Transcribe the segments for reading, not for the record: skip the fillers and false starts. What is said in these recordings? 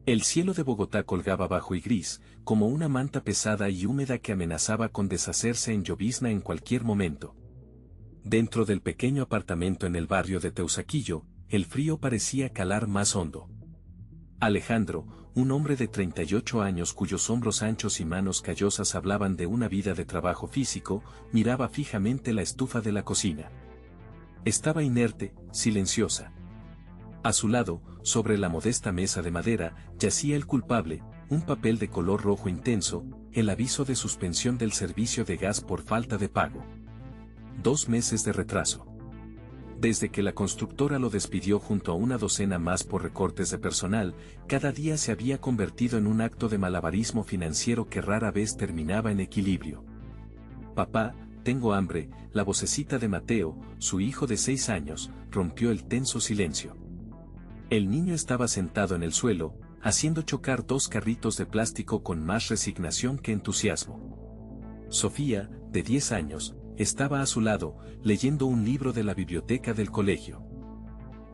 El cielo de Bogotá colgaba bajo y gris, como una manta pesada y húmeda que amenazaba con deshacerse en llovizna en cualquier momento. Dentro del pequeño apartamento en el barrio de Teusaquillo, el frío parecía calar más hondo. Alejandro, un hombre de 38 años cuyos hombros anchos y manos callosas hablaban de una vida de trabajo físico, miraba fijamente la estufa de la cocina. Estaba inerte, silenciosa. A su lado, sobre la modesta mesa de madera, yacía el culpable, un papel de color rojo intenso, el aviso de suspensión del servicio de gas por falta de pago. 2 meses de retraso. Desde que la constructora lo despidió junto a una docena más por recortes de personal, cada día se había convertido en un acto de malabarismo financiero que rara vez terminaba en equilibrio. Papá, tengo hambre, la vocecita de Mateo, su hijo de 6 años, rompió el tenso silencio. El niño estaba sentado en el suelo, haciendo chocar 2 carritos de plástico con más resignación que entusiasmo. Sofía, de 10 años, estaba a su lado, leyendo un libro de la biblioteca del colegio.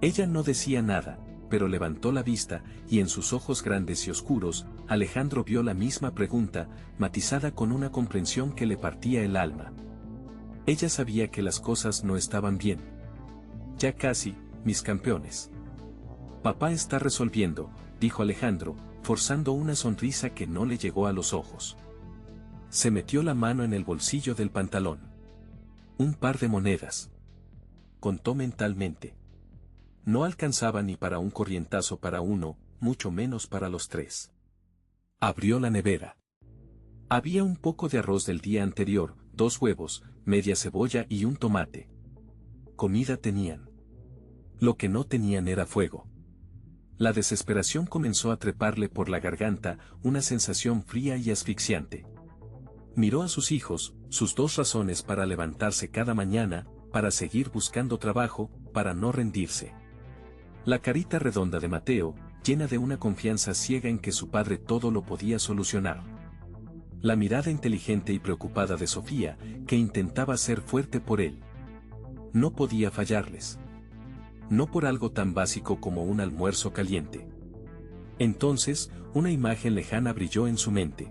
Ella no decía nada, pero levantó la vista, y en sus ojos grandes y oscuros, Alejandro vio la misma pregunta, matizada con una comprensión que le partía el alma. Ella sabía que las cosas no estaban bien. Ya casi, mis campeones. Papá está resolviendo, dijo Alejandro, forzando una sonrisa que no le llegó a los ojos. Se metió la mano en el bolsillo del pantalón. Un par de monedas. Contó mentalmente. No alcanzaba ni para un corrientazo para uno, mucho menos para los 3. Abrió la nevera. Había un poco de arroz del día anterior, 2 huevos, media cebolla y un tomate. Comida tenían. Lo que no tenían era fuego. La desesperación comenzó a treparle por la garganta, una sensación fría y asfixiante. Miró a sus hijos, sus 2 razones para levantarse cada mañana, para seguir buscando trabajo, para no rendirse. La carita redonda de Mateo, llena de una confianza ciega en que su padre todo lo podía solucionar. La mirada inteligente y preocupada de Sofía, que intentaba ser fuerte por él. No podía fallarles. No por algo tan básico como un almuerzo caliente. Entonces, una imagen lejana brilló en su mente.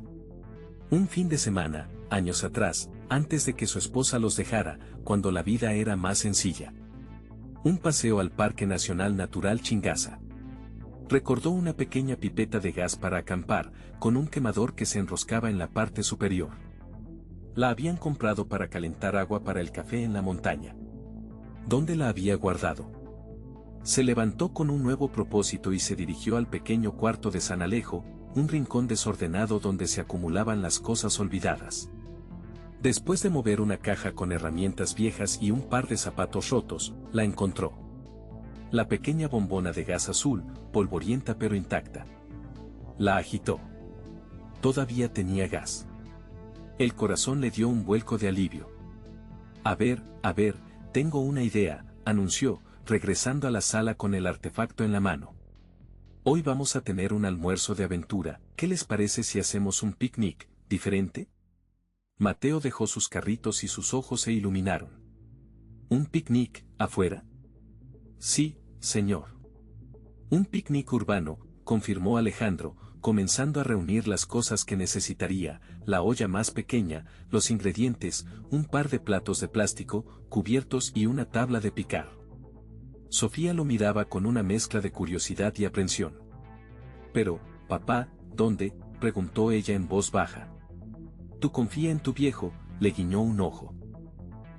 Un fin de semana, años atrás, antes de que su esposa los dejara, cuando la vida era más sencilla. Un paseo al Parque Nacional Natural Chingaza. Recordó una pequeña pipeta de gas para acampar, con un quemador que se enroscaba en la parte superior. La habían comprado para calentar agua para el café en la montaña. ¿Dónde la había guardado? Se levantó con un nuevo propósito y se dirigió al pequeño cuarto de San Alejo, un rincón desordenado donde se acumulaban las cosas olvidadas. Después de mover una caja con herramientas viejas y un par de zapatos rotos, la encontró. La pequeña bombona de gas azul, polvorienta pero intacta. La agitó. Todavía tenía gas. El corazón le dio un vuelco de alivio. A ver, tengo una idea, anunció, regresando a la sala con el artefacto en la mano. Hoy vamos a tener un almuerzo de aventura, ¿qué les parece si hacemos un picnic, diferente? Mateo dejó sus carritos y sus ojos se iluminaron. ¿Un picnic, afuera? Sí, señor. Un picnic urbano, confirmó Alejandro, comenzando a reunir las cosas que necesitaría, la olla más pequeña, los ingredientes, un par de platos de plástico, cubiertos y una tabla de picar. Sofía lo miraba con una mezcla de curiosidad y aprensión. Pero, papá, ¿dónde?, preguntó ella en voz baja. Tú confía en tu viejo, le guiñó un ojo.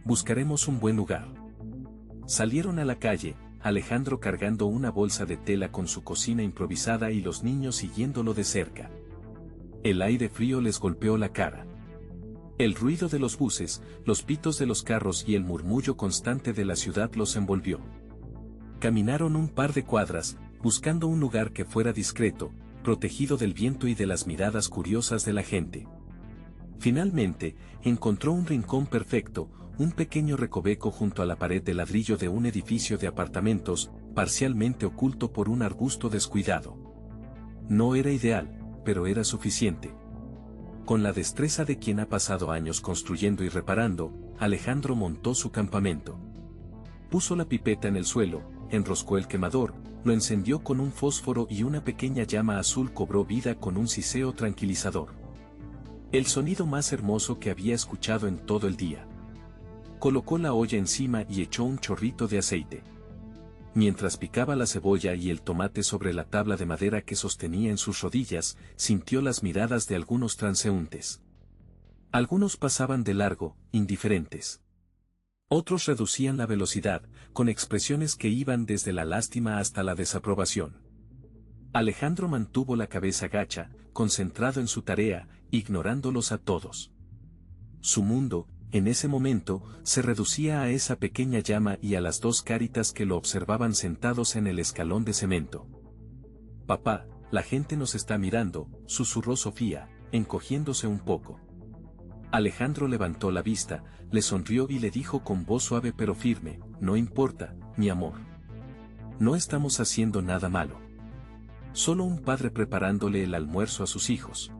Buscaremos un buen lugar. Salieron a la calle, Alejandro cargando una bolsa de tela con su cocina improvisada y los niños siguiéndolo de cerca. El aire frío les golpeó la cara. El ruido de los buses, los pitos de los carros y el murmullo constante de la ciudad los envolvió. Caminaron un par de cuadras, buscando un lugar que fuera discreto, protegido del viento y de las miradas curiosas de la gente. Finalmente, encontró un rincón perfecto, un pequeño recoveco junto a la pared de ladrillo de un edificio de apartamentos, parcialmente oculto por un arbusto descuidado. No era ideal, pero era suficiente. Con la destreza de quien ha pasado años construyendo y reparando, Alejandro montó su campamento. Puso la pipeta en el suelo, enroscó el quemador, lo encendió con un fósforo y una pequeña llama azul cobró vida con un siseo tranquilizador. El sonido más hermoso que había escuchado en todo el día. Colocó la olla encima y echó un chorrito de aceite. Mientras picaba la cebolla y el tomate sobre la tabla de madera que sostenía en sus rodillas, sintió las miradas de algunos transeúntes. Algunos pasaban de largo, indiferentes. Otros reducían la velocidad, con expresiones que iban desde la lástima hasta la desaprobación. Alejandro mantuvo la cabeza gacha, concentrado en su tarea, ignorándolos a todos. Su mundo, en ese momento, se reducía a esa pequeña llama y a las dos caritas que lo observaban sentados en el escalón de cemento. «Papá, la gente nos está mirando», susurró Sofía, encogiéndose un poco. Alejandro levantó la vista, le sonrió y le dijo con voz suave pero firme: «No importa, mi amor. No estamos haciendo nada malo. Solo un padre preparándole el almuerzo a sus hijos.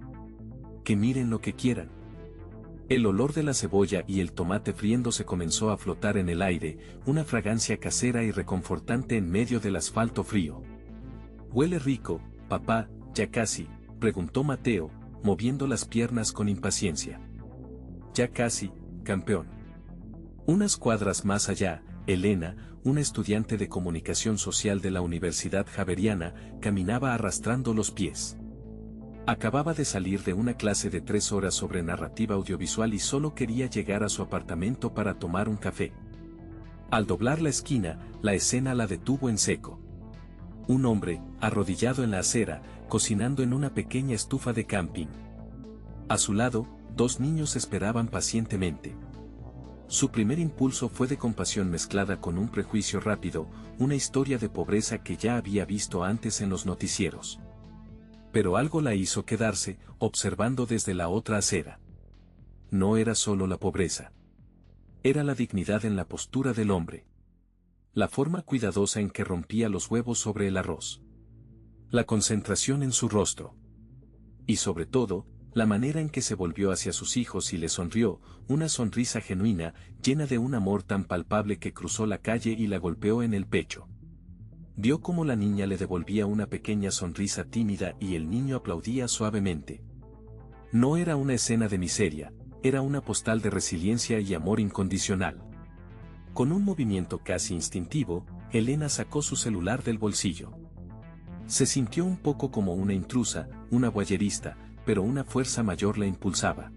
Que miren lo que quieran». El olor de la cebolla y el tomate friéndose comenzó a flotar en el aire, una fragancia casera y reconfortante en medio del asfalto frío. «¿Huele rico, papá, ya casi?», preguntó Mateo, moviendo las piernas con impaciencia. «Ya casi, campeón». Unas cuadras más allá, Elena, una estudiante de comunicación social de la Universidad Javeriana, caminaba arrastrando los pies. Acababa de salir de una clase de 3 horas sobre narrativa audiovisual y solo quería llegar a su apartamento para tomar un café. Al doblar la esquina, la escena la detuvo en seco. Un hombre, arrodillado en la acera, cocinando en una pequeña estufa de camping. A su lado, 2 niños esperaban pacientemente. Su primer impulso fue de compasión mezclada con un prejuicio rápido, una historia de pobreza que ya había visto antes en los noticieros. Pero algo la hizo quedarse, observando desde la otra acera. No era solo la pobreza. Era la dignidad en la postura del hombre. La forma cuidadosa en que rompía los huevos sobre el arroz. La concentración en su rostro. Y sobre todo, la manera en que se volvió hacia sus hijos y les sonrió, una sonrisa genuina, llena de un amor tan palpable que cruzó la calle y la golpeó en el pecho. Vio cómo la niña le devolvía una pequeña sonrisa tímida y el niño aplaudía suavemente. No era una escena de miseria, era una postal de resiliencia y amor incondicional. Con un movimiento casi instintivo, Elena sacó su celular del bolsillo. Se sintió un poco como una intrusa, una voyerista, pero una fuerza mayor la impulsaba.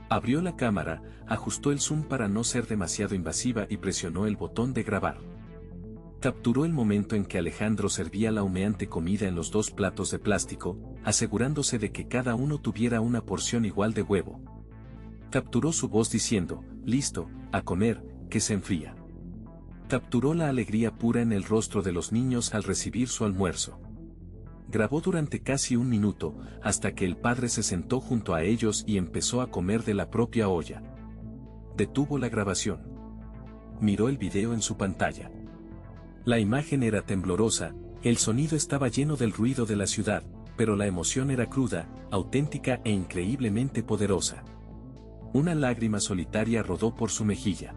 Abrió la cámara, ajustó el zoom para no ser demasiado invasiva y presionó el botón de grabar. Capturó el momento en que Alejandro servía la humeante comida en los 2 platos de plástico, asegurándose de que cada uno tuviera una porción igual de huevo. Capturó su voz diciendo: «Listo, a comer, que se enfría». Capturó la alegría pura en el rostro de los niños al recibir su almuerzo. Grabó durante casi 1 minuto, hasta que el padre se sentó junto a ellos y empezó a comer de la propia olla. Detuvo la grabación. Miró el video en su pantalla. La imagen era temblorosa, el sonido estaba lleno del ruido de la ciudad, pero la emoción era cruda, auténtica e increíblemente poderosa. Una lágrima solitaria rodó por su mejilla.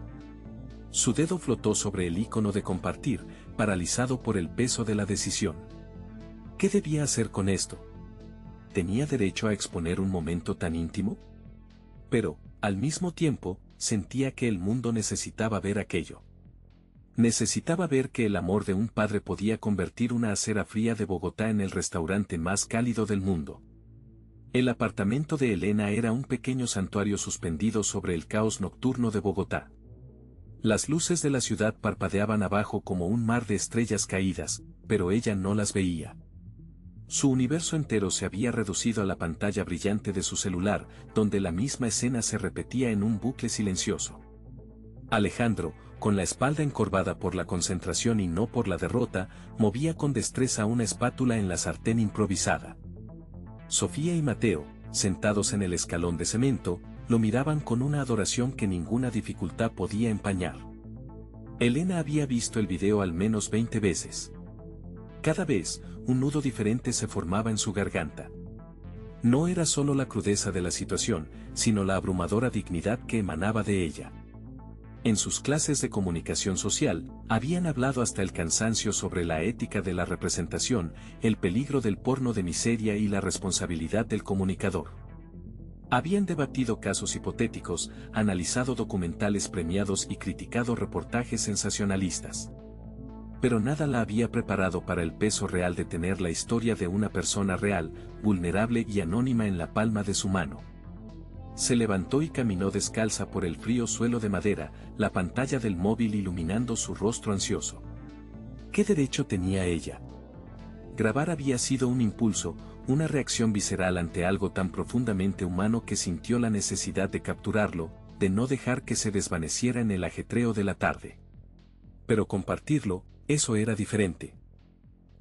Su dedo flotó sobre el icono de compartir, paralizado por el peso de la decisión. ¿Qué debía hacer con esto? ¿Tenía derecho a exponer un momento tan íntimo? Pero, al mismo tiempo, sentía que el mundo necesitaba ver aquello. Necesitaba ver que el amor de un padre podía convertir una acera fría de Bogotá en el restaurante más cálido del mundo. El apartamento de Elena era un pequeño santuario suspendido sobre el caos nocturno de Bogotá. Las luces de la ciudad parpadeaban abajo como un mar de estrellas caídas, pero ella no las veía. Su universo entero se había reducido a la pantalla brillante de su celular, donde la misma escena se repetía en un bucle silencioso. Alejandro, con la espalda encorvada por la concentración y no por la derrota, movía con destreza una espátula en la sartén improvisada. Sofía y Mateo, sentados en el escalón de cemento, lo miraban con una adoración que ninguna dificultad podía empañar. Elena había visto el video al menos 20 veces. Cada vez, un nudo diferente se formaba en su garganta. No era solo la crudeza de la situación, sino la abrumadora dignidad que emanaba de ella. En sus clases de comunicación social, habían hablado hasta el cansancio sobre la ética de la representación, el peligro del porno de miseria y la responsabilidad del comunicador. Habían debatido casos hipotéticos, analizado documentales premiados y criticado reportajes sensacionalistas. Pero nada la había preparado para el peso real de tener la historia de una persona real, vulnerable y anónima en la palma de su mano. Se levantó y caminó descalza por el frío suelo de madera, la pantalla del móvil iluminando su rostro ansioso. ¿Qué derecho tenía ella? Grabar había sido un impulso, una reacción visceral ante algo tan profundamente humano que sintió la necesidad de capturarlo, de no dejar que se desvaneciera en el ajetreo de la tarde. Pero compartirlo, eso era diferente.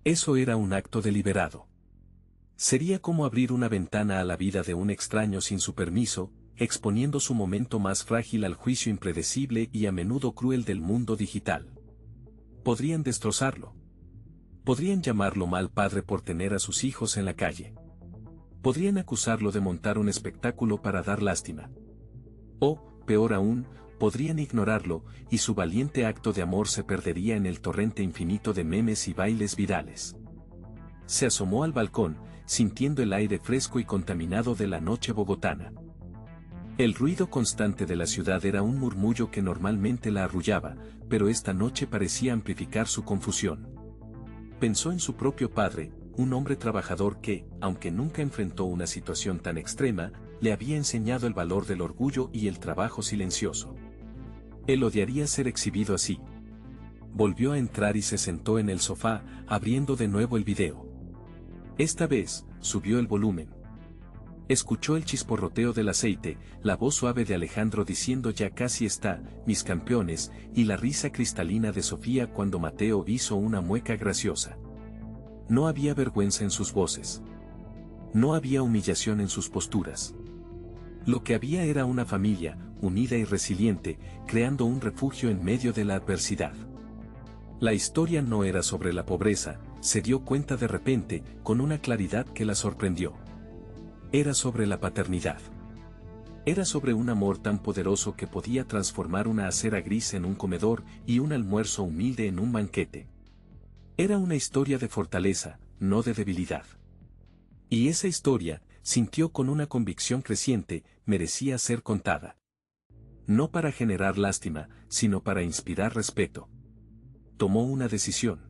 Eso era un acto deliberado. Sería como abrir una ventana a la vida de un extraño sin su permiso, exponiendo su momento más frágil al juicio impredecible y a menudo cruel del mundo digital. Podrían destrozarlo. Podrían llamarlo mal padre por tener a sus hijos en la calle. Podrían acusarlo de montar un espectáculo para dar lástima. O, peor aún, podrían ignorarlo, y su valiente acto de amor se perdería en el torrente infinito de memes y bailes virales. Se asomó al balcón, sintiendo el aire fresco y contaminado de la noche bogotana. El ruido constante de la ciudad era un murmullo que normalmente la arrullaba, pero esta noche parecía amplificar su confusión. Pensó en su propio padre, un hombre trabajador que, aunque nunca enfrentó una situación tan extrema, le había enseñado el valor del orgullo y el trabajo silencioso. Él odiaría ser exhibido así. Volvió a entrar y se sentó en el sofá, abriendo de nuevo el video. Esta vez, subió el volumen. Escuchó el chisporroteo del aceite, la voz suave de Alejandro diciendo ya casi está, mis campeones, y la risa cristalina de Sofía cuando Mateo hizo una mueca graciosa. No había vergüenza en sus voces. No había humillación en sus posturas. Lo que había era una familia, unida y resiliente, creando un refugio en medio de la adversidad. La historia no era sobre la pobreza, se dio cuenta de repente, con una claridad que la sorprendió. Era sobre la paternidad. Era sobre un amor tan poderoso que podía transformar una acera gris en un comedor y un almuerzo humilde en un banquete. Era una historia de fortaleza, no de debilidad. Y esa historia, sintió con una convicción creciente, merecía ser contada. No para generar lástima, sino para inspirar respeto. Tomó una decisión.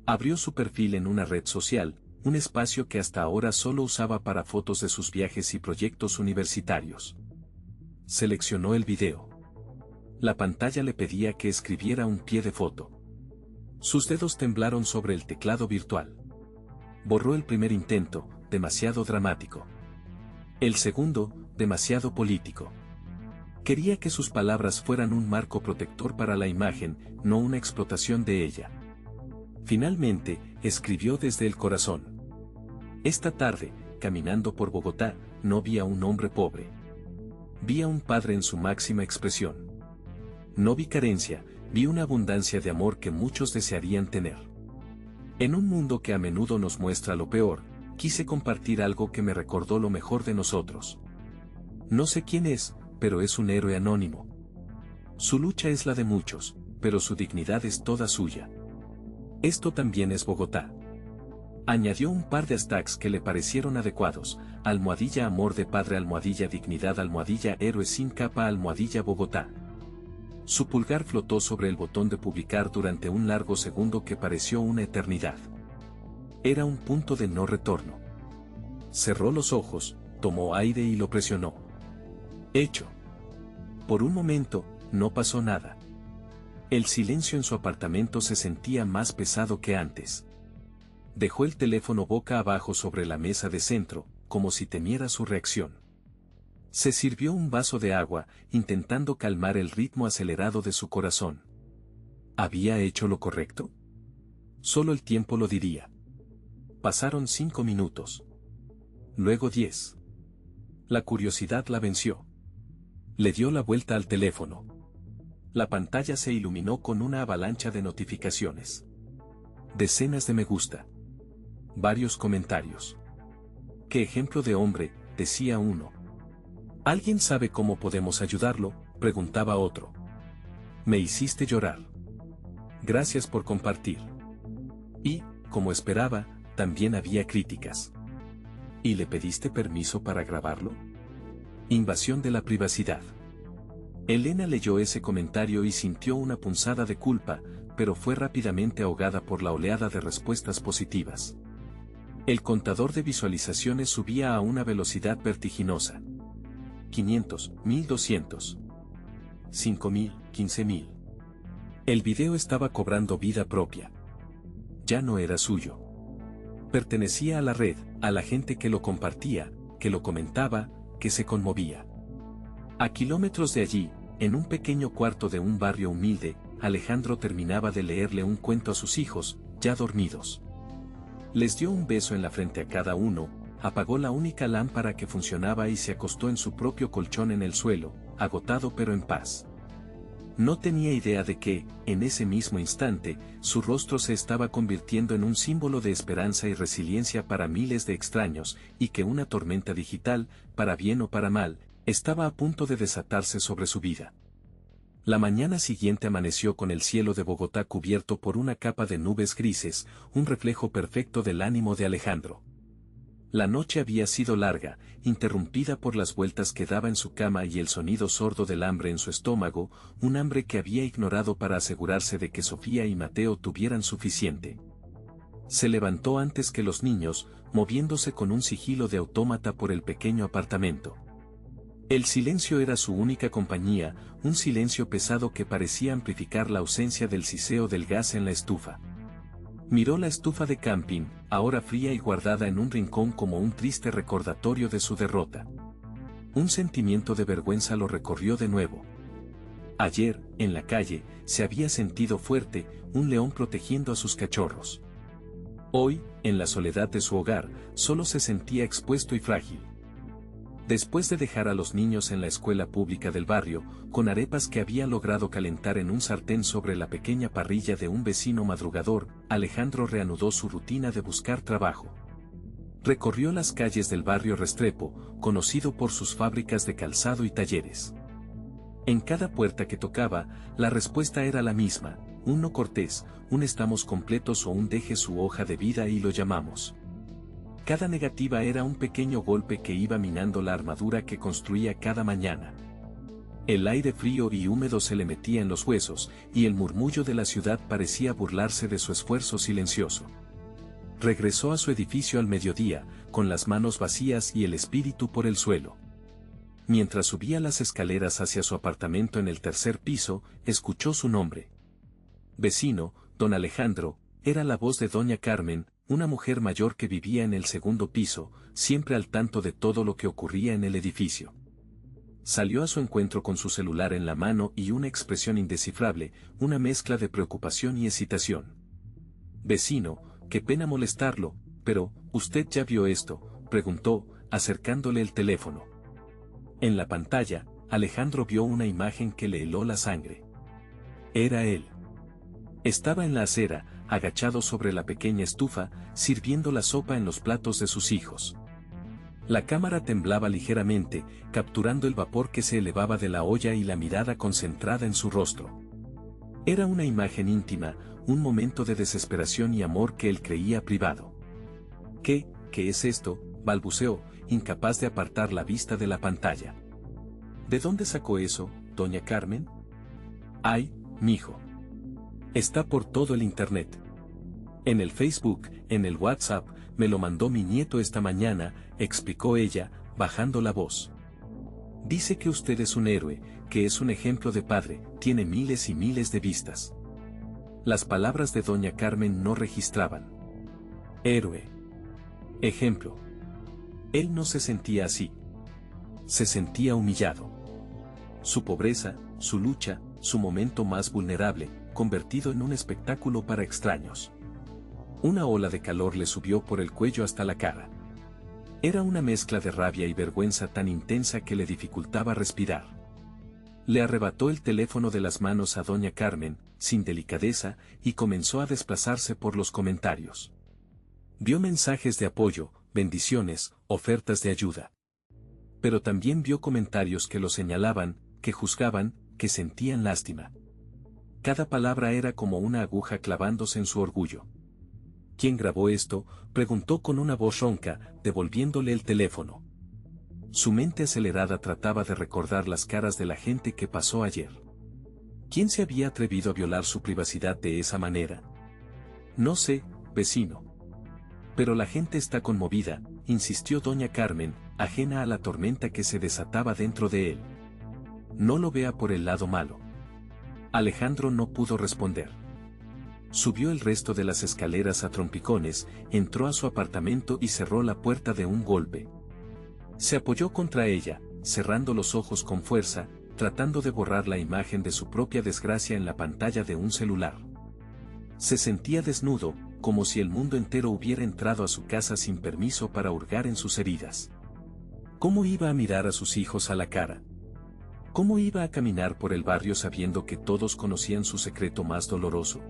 Abrió su perfil en una red social, un espacio que hasta ahora solo usaba para fotos de sus viajes y proyectos universitarios. Seleccionó el video. La pantalla le pedía que escribiera un pie de foto. Sus dedos temblaron sobre el teclado virtual. Borró el primer intento, demasiado dramático. El segundo, demasiado político. Quería que sus palabras fueran un marco protector para la imagen, no una explotación de ella. Finalmente, escribió desde el corazón. Esta tarde, caminando por Bogotá, no vi a un hombre pobre. Vi a un padre en su máxima expresión. No vi carencia, vi una abundancia de amor que muchos desearían tener. En un mundo que a menudo nos muestra lo peor, quise compartir algo que me recordó lo mejor de nosotros. No sé quién es, pero es un héroe anónimo. Su lucha es la de muchos, pero su dignidad es toda suya. Esto también es Bogotá. Añadió un par de hashtags que le parecieron adecuados, almohadilla amor de padre, almohadilla dignidad, almohadilla héroe sin capa, almohadilla Bogotá. Su pulgar flotó sobre el botón de publicar durante un largo segundo que pareció una eternidad. Era un punto de no retorno. Cerró los ojos, tomó aire y lo presionó. Hecho. Por un momento, no pasó nada. El silencio en su apartamento se sentía más pesado que antes. Dejó el teléfono boca abajo sobre la mesa de centro, como si temiera su reacción. Se sirvió un vaso de agua, intentando calmar el ritmo acelerado de su corazón. ¿Había hecho lo correcto? Solo el tiempo lo diría. Pasaron 5 minutos. Luego 10. La curiosidad la venció. Le dio la vuelta al teléfono. La pantalla se iluminó con una avalancha de notificaciones. Decenas de me gusta. Varios comentarios. «¡Qué ejemplo de hombre!», decía uno. «¿Alguien sabe cómo podemos ayudarlo?», preguntaba otro. Me hiciste llorar. Gracias por compartir. Y, como esperaba, también había críticas. ¿Y le pediste permiso para grabarlo? Invasión de la privacidad. Elena leyó ese comentario y sintió una punzada de culpa, pero fue rápidamente ahogada por la oleada de respuestas positivas. El contador de visualizaciones subía a una velocidad vertiginosa. 500, 1200. 5000, 15000. El video estaba cobrando vida propia. Ya no era suyo. Pertenecía a la red, a la gente que lo compartía, que lo comentaba, que se conmovía. A kilómetros de allí, en un pequeño cuarto de un barrio humilde, Alejandro terminaba de leerle un cuento a sus hijos, ya dormidos. Les dio un beso en la frente a cada uno, apagó la única lámpara que funcionaba y se acostó en su propio colchón en el suelo, agotado pero en paz. No tenía idea de que, en ese mismo instante, su rostro se estaba convirtiendo en un símbolo de esperanza y resiliencia para miles de extraños, y que una tormenta digital, para bien o para mal, estaba a punto de desatarse sobre su vida. La mañana siguiente amaneció con el cielo de Bogotá cubierto por una capa de nubes grises, un reflejo perfecto del ánimo de Alejandro. La noche había sido larga, interrumpida por las vueltas que daba en su cama y el sonido sordo del hambre en su estómago, un hambre que había ignorado para asegurarse de que Sofía y Mateo tuvieran suficiente. Se levantó antes que los niños, moviéndose con un sigilo de autómata por el pequeño apartamento. El silencio era su única compañía, un silencio pesado que parecía amplificar la ausencia del siseo del gas en la estufa. Miró la estufa de camping, ahora fría y guardada en un rincón como un triste recordatorio de su derrota. Un sentimiento de vergüenza lo recorrió de nuevo. Ayer, en la calle, se había sentido fuerte, un león protegiendo a sus cachorros. Hoy, en la soledad de su hogar, solo se sentía expuesto y frágil. Después de dejar a los niños en la escuela pública del barrio, con arepas que había logrado calentar en un sartén sobre la pequeña parrilla de un vecino madrugador, Alejandro reanudó su rutina de buscar trabajo. Recorrió las calles del barrio Restrepo, conocido por sus fábricas de calzado y talleres. En cada puerta que tocaba, la respuesta era la misma, un no cortés, un estamos completos o un deje su hoja de vida y lo llamamos. Cada negativa era un pequeño golpe que iba minando la armadura que construía cada mañana. El aire frío y húmedo se le metía en los huesos, y el murmullo de la ciudad parecía burlarse de su esfuerzo silencioso. Regresó a su edificio al mediodía, con las manos vacías y el espíritu por el suelo. Mientras subía las escaleras hacia su apartamento en el tercer piso, escuchó su nombre. Vecino, don Alejandro, era la voz de doña Carmen, una mujer mayor que vivía en el segundo piso, siempre al tanto de todo lo que ocurría en el edificio. Salió a su encuentro con su celular en la mano y una expresión indescifrable, una mezcla de preocupación y excitación. Vecino, qué pena molestarlo, pero, ¿usted ya vio esto?, preguntó, acercándole el teléfono. En la pantalla, Alejandro vio una imagen que le heló la sangre. Era él. Estaba en la acera, agachado sobre la pequeña estufa, sirviendo la sopa en los platos de sus hijos. La cámara temblaba ligeramente, capturando el vapor que se elevaba de la olla y la mirada concentrada en su rostro. Era una imagen íntima, un momento de desesperación y amor que él creía privado. ¿Qué es esto?, balbuceó, incapaz de apartar la vista de la pantalla. ¿De dónde sacó eso, doña Carmen? Ay, mijo. Está por todo el internet. En el Facebook, en el WhatsApp, me lo mandó mi nieto esta mañana, explicó ella, bajando la voz. Dice que usted es un héroe, que es un ejemplo de padre, tiene miles y miles de vistas. Las palabras de doña Carmen no registraban. Héroe. Ejemplo. Él no se sentía así. Se sentía humillado. Su pobreza, su lucha, su momento más vulnerable, convertido en un espectáculo para extraños. Una ola de calor le subió por el cuello hasta la cara. Era una mezcla de rabia y vergüenza tan intensa que le dificultaba respirar. Le arrebató el teléfono de las manos a doña Carmen, sin delicadeza, y comenzó a desplazarse por los comentarios. Vio mensajes de apoyo, bendiciones, ofertas de ayuda. Pero también vio comentarios que lo señalaban, que juzgaban, que sentían lástima. Cada palabra era como una aguja clavándose en su orgullo. ¿Quién grabó esto?, preguntó con una voz ronca, devolviéndole el teléfono. Su mente acelerada trataba de recordar las caras de la gente que pasó ayer. ¿Quién se había atrevido a violar su privacidad de esa manera? No sé, vecino. Pero la gente está conmovida, insistió doña Carmen, ajena a la tormenta que se desataba dentro de él. No lo vea por el lado malo. Alejandro no pudo responder. Subió el resto de las escaleras a trompicones, entró a su apartamento y cerró la puerta de un golpe. Se apoyó contra ella, cerrando los ojos con fuerza, tratando de borrar la imagen de su propia desgracia en la pantalla de un celular. Se sentía desnudo, como si el mundo entero hubiera entrado a su casa sin permiso para hurgar en sus heridas. ¿Cómo iba a mirar a sus hijos a la cara? ¿Cómo iba a caminar por el barrio sabiendo que todos conocían su secreto más doloroso?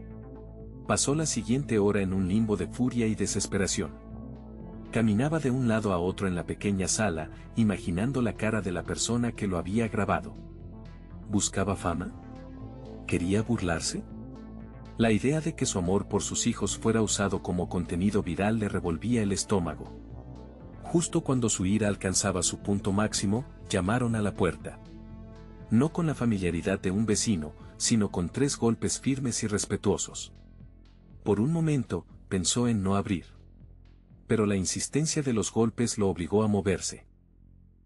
Pasó la siguiente hora en un limbo de furia y desesperación. Caminaba de un lado a otro en la pequeña sala, imaginando la cara de la persona que lo había grabado. ¿Buscaba fama? ¿Quería burlarse? La idea de que su amor por sus hijos fuera usado como contenido viral le revolvía el estómago. Justo cuando su ira alcanzaba su punto máximo, llamaron a la puerta. No con la familiaridad de un vecino, sino con 3 golpes firmes y respetuosos. Por un momento, pensó en no abrir. Pero la insistencia de los golpes lo obligó a moverse.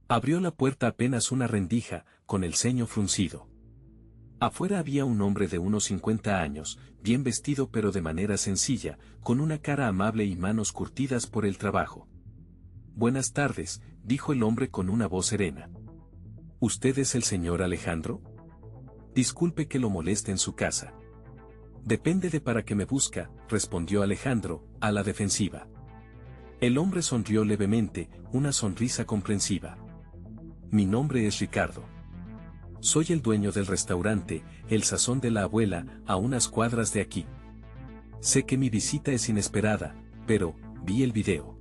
Abrió la puerta apenas una rendija, con el ceño fruncido. Afuera había un hombre de unos 50 años, bien vestido pero de manera sencilla, con una cara amable y manos curtidas por el trabajo. «Buenas tardes», dijo el hombre con una voz serena. «¿Usted es el señor Alejandro? Disculpe que lo moleste en su casa». «Depende de para qué me busca», respondió Alejandro, a la defensiva. El hombre sonrió levemente, una sonrisa comprensiva. «Mi nombre es Ricardo. Soy el dueño del restaurante, El Sazón de la Abuela, a unas cuadras de aquí. Sé que mi visita es inesperada, pero, vi el video».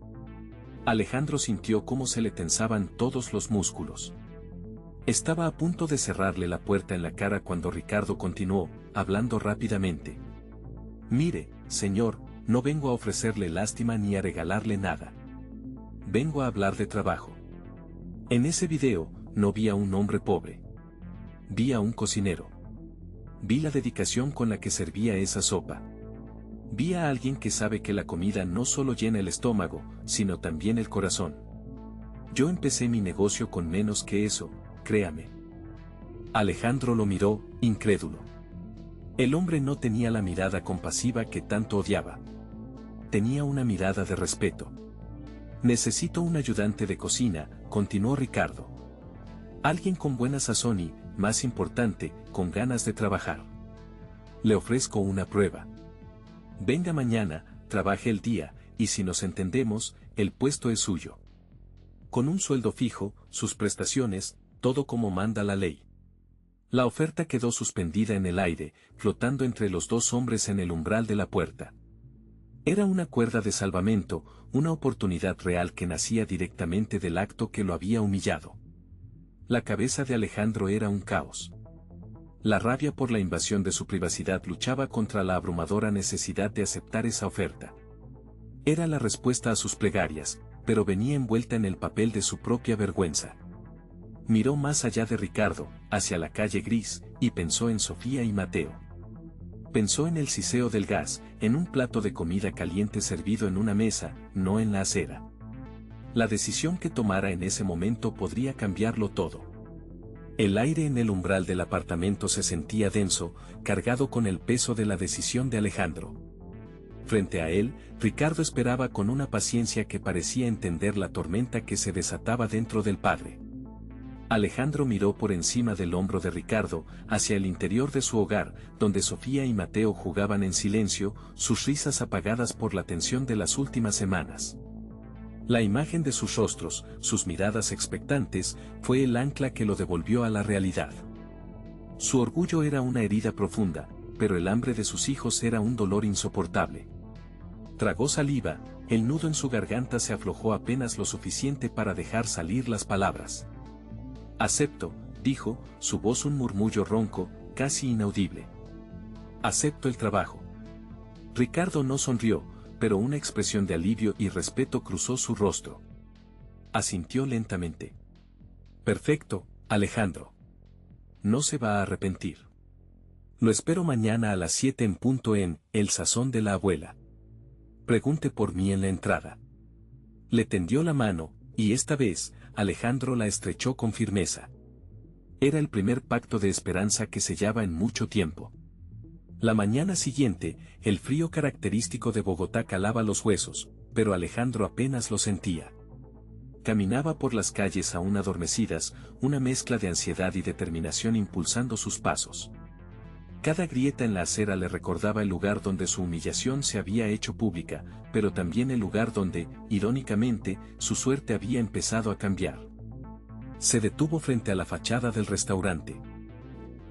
Alejandro sintió cómo se le tensaban todos los músculos. Estaba a punto de cerrarle la puerta en la cara cuando Ricardo continuó, hablando rápidamente. «Mire, señor, no vengo a ofrecerle lástima ni a regalarle nada. Vengo a hablar de trabajo. En ese video, no vi a un hombre pobre. Vi a un cocinero. Vi la dedicación con la que servía esa sopa. Vi a alguien que sabe que la comida no solo llena el estómago, sino también el corazón. Yo empecé mi negocio con menos que eso, créame». Alejandro lo miró, incrédulo. El hombre no tenía la mirada compasiva que tanto odiaba. Tenía una mirada de respeto. «Necesito un ayudante de cocina», continuó Ricardo. «Alguien con buena sazón y, más importante, con ganas de trabajar. Le ofrezco una prueba. Venga mañana, trabaje el día, y si nos entendemos, el puesto es suyo. Con un sueldo fijo, sus prestaciones, todo como manda la ley». La oferta quedó suspendida en el aire, flotando entre los 2 hombres en el umbral de la puerta. Era una cuerda de salvamento, una oportunidad real que nacía directamente del acto que lo había humillado. La cabeza de Alejandro era un caos. La rabia por la invasión de su privacidad luchaba contra la abrumadora necesidad de aceptar esa oferta. Era la respuesta a sus plegarias, pero venía envuelta en el papel de su propia vergüenza. Miró más allá de Ricardo, hacia la calle gris, y pensó en Sofía y Mateo. Pensó en el siseo del gas, en un plato de comida caliente servido en una mesa, no en la acera. La decisión que tomara en ese momento podría cambiarlo todo. El aire en el umbral del apartamento se sentía denso, cargado con el peso de la decisión de Alejandro. Frente a él, Ricardo esperaba con una paciencia que parecía entender la tormenta que se desataba dentro del padre. Alejandro miró por encima del hombro de Ricardo, hacia el interior de su hogar, donde Sofía y Mateo jugaban en silencio, sus risas apagadas por la tensión de las últimas semanas. La imagen de sus rostros, sus miradas expectantes, fue el ancla que lo devolvió a la realidad. Su orgullo era una herida profunda, pero el hambre de sus hijos era un dolor insoportable. Tragó saliva, el nudo en su garganta se aflojó apenas lo suficiente para dejar salir las palabras. «Acepto», dijo, su voz un murmullo ronco, casi inaudible. Acepto el trabajo. Ricardo no sonrió, pero una expresión de alivio y respeto cruzó su rostro. Asintió lentamente. Perfecto, Alejandro. No se va a arrepentir. Lo espero mañana a las 7 en punto en El Sazón de la Abuela. Pregunte por mí en la entrada. Le tendió la mano, y esta vez, Alejandro la estrechó con firmeza. Era el primer pacto de esperanza que sellaba en mucho tiempo. La mañana siguiente, el frío característico de Bogotá calaba los huesos, pero Alejandro apenas lo sentía. Caminaba por las calles aún adormecidas, una mezcla de ansiedad y determinación impulsando sus pasos. Cada grieta en la acera le recordaba el lugar donde su humillación se había hecho pública, pero también el lugar donde, irónicamente, su suerte había empezado a cambiar. Se detuvo frente a la fachada del restaurante.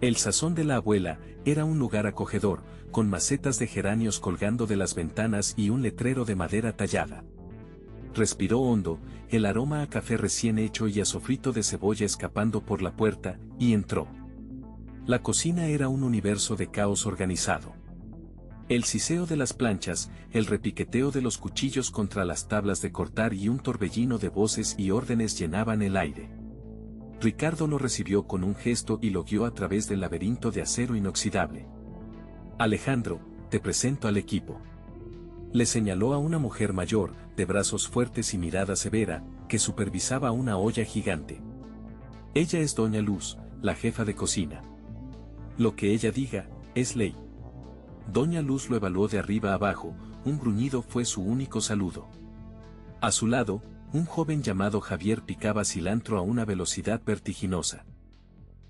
El Sazón de la Abuela era un lugar acogedor, con macetas de geranios colgando de las ventanas y un letrero de madera tallada. Respiró hondo, el aroma a café recién hecho y a sofrito de cebolla escapando por la puerta, y entró. La cocina era un universo de caos organizado. El siseo de las planchas, el repiqueteo de los cuchillos contra las tablas de cortar y un torbellino de voces y órdenes llenaban el aire. Ricardo lo recibió con un gesto y lo guió a través del laberinto de acero inoxidable. Alejandro, te presento al equipo. Le señaló a una mujer mayor, de brazos fuertes y mirada severa, que supervisaba una olla gigante. Ella es Doña Luz, la jefa de cocina. Lo que ella diga, es ley. Doña Luz lo evaluó de arriba abajo, un gruñido fue su único saludo. A su lado, un joven llamado Javier picaba cilantro a una velocidad vertiginosa.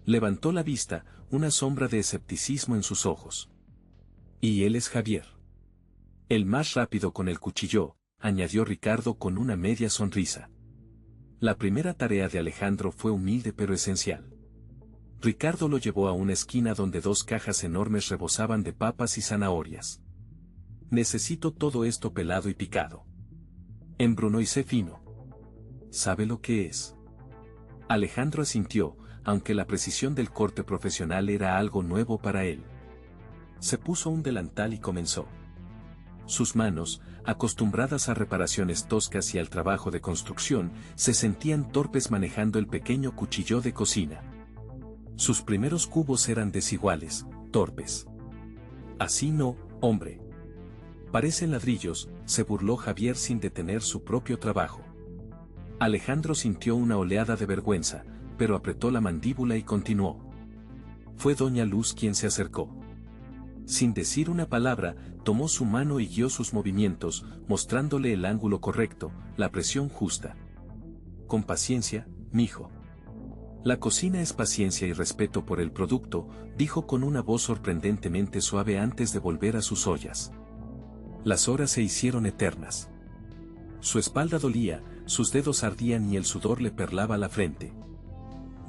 Levantó la vista, una sombra de escepticismo en sus ojos. Y él es Javier. El más rápido con el cuchillo, añadió Ricardo con una media sonrisa. La primera tarea de Alejandro fue humilde pero esencial. Ricardo lo llevó a una esquina donde dos cajas enormes rebosaban de papas y zanahorias. Necesito todo esto pelado y picado. En Bruno y sé fino. ¿Sabe lo que es? Alejandro asintió, aunque la precisión del corte profesional era algo nuevo para él. Se puso un delantal y comenzó. Sus manos, acostumbradas a reparaciones toscas y al trabajo de construcción, se sentían torpes manejando el pequeño cuchillo de cocina. Sus primeros cubos eran desiguales, torpes. Así no, hombre. Parecen ladrillos, se burló Javier sin detener su propio trabajo. Alejandro sintió una oleada de vergüenza, pero apretó la mandíbula y continuó. Fue Doña Luz quien se acercó. Sin decir una palabra, tomó su mano y guió sus movimientos, mostrándole el ángulo correcto, la presión justa. Con paciencia, mijo. La cocina es paciencia y respeto por el producto, dijo con una voz sorprendentemente suave antes de volver a sus ollas. Las horas se hicieron eternas. Su espalda dolía, sus dedos ardían y el sudor le perlaba la frente.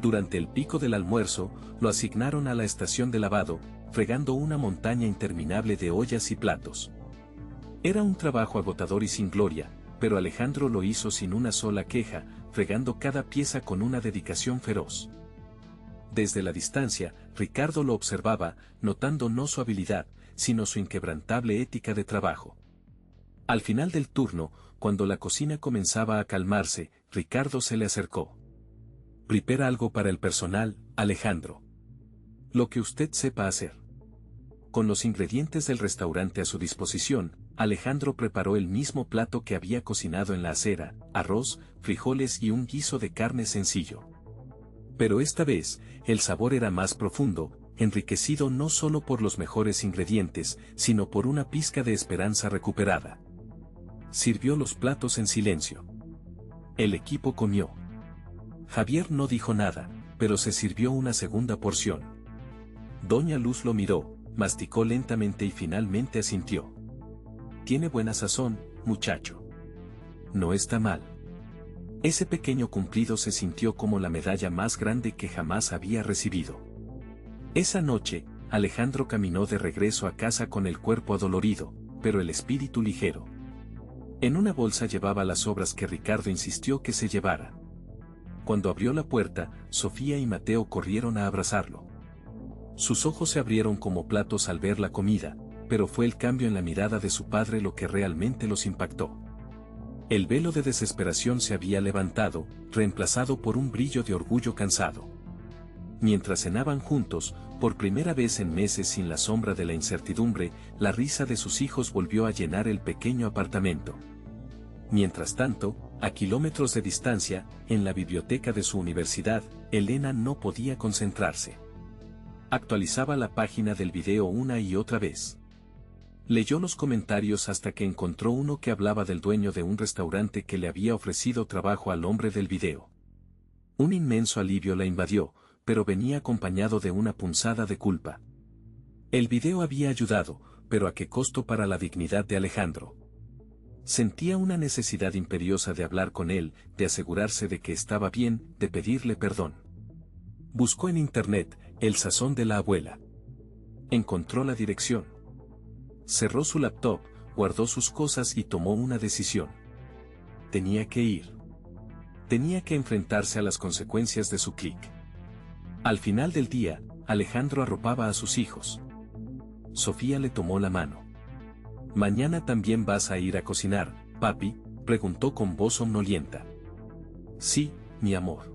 Durante el pico del almuerzo, lo asignaron a la estación de lavado, fregando una montaña interminable de ollas y platos. Era un trabajo agotador y sin gloria, pero Alejandro lo hizo sin una sola queja, fregando cada pieza con una dedicación feroz. Desde la distancia, Ricardo lo observaba, notando no su habilidad, sino su inquebrantable ética de trabajo. Al final del turno, cuando la cocina comenzaba a calmarse, Ricardo se le acercó. Prepara algo para el personal, Alejandro. Lo que usted sepa hacer. Con los ingredientes del restaurante a su disposición, Alejandro preparó el mismo plato que había cocinado en la acera, arroz, frijoles y un guiso de carne sencillo. Pero esta vez, el sabor era más profundo, enriquecido no solo por los mejores ingredientes, sino por una pizca de esperanza recuperada. Sirvió los platos en silencio. El equipo comió. Javier no dijo nada, pero se sirvió una segunda porción. Doña Luz lo miró, masticó lentamente y finalmente asintió. Tiene buena sazón, muchacho. No está mal. Ese pequeño cumplido se sintió como la medalla más grande que jamás había recibido. Esa noche, Alejandro caminó de regreso a casa con el cuerpo adolorido, pero el espíritu ligero. En una bolsa llevaba las obras que Ricardo insistió que se llevara. Cuando abrió la puerta, Sofía y Mateo corrieron a abrazarlo. Sus ojos se abrieron como platos al ver la comida, pero fue el cambio en la mirada de su padre lo que realmente los impactó. El velo de desesperación se había levantado, reemplazado por un brillo de orgullo cansado. Mientras cenaban juntos, por primera vez en meses sin la sombra de la incertidumbre, la risa de sus hijos volvió a llenar el pequeño apartamento. Mientras tanto, a kilómetros de distancia, en la biblioteca de su universidad, Elena no podía concentrarse. Actualizaba la página del video una y otra vez. Leyó los comentarios hasta que encontró uno que hablaba del dueño de un restaurante que le había ofrecido trabajo al hombre del video. Un inmenso alivio la invadió, pero venía acompañado de una punzada de culpa. El video había ayudado, pero ¿a qué costo para la dignidad de Alejandro? Sentía una necesidad imperiosa de hablar con él, de asegurarse de que estaba bien, de pedirle perdón. Buscó en internet, el sazón de la abuela. Encontró la dirección. Cerró su laptop, guardó sus cosas y tomó una decisión. Tenía que ir. Tenía que enfrentarse a las consecuencias de su clic. Al final del día, Alejandro arropaba a sus hijos. Sofía le tomó la mano. «¿Mañana también vas a ir a cocinar, papi?», preguntó con voz somnolienta. «Sí, mi amor.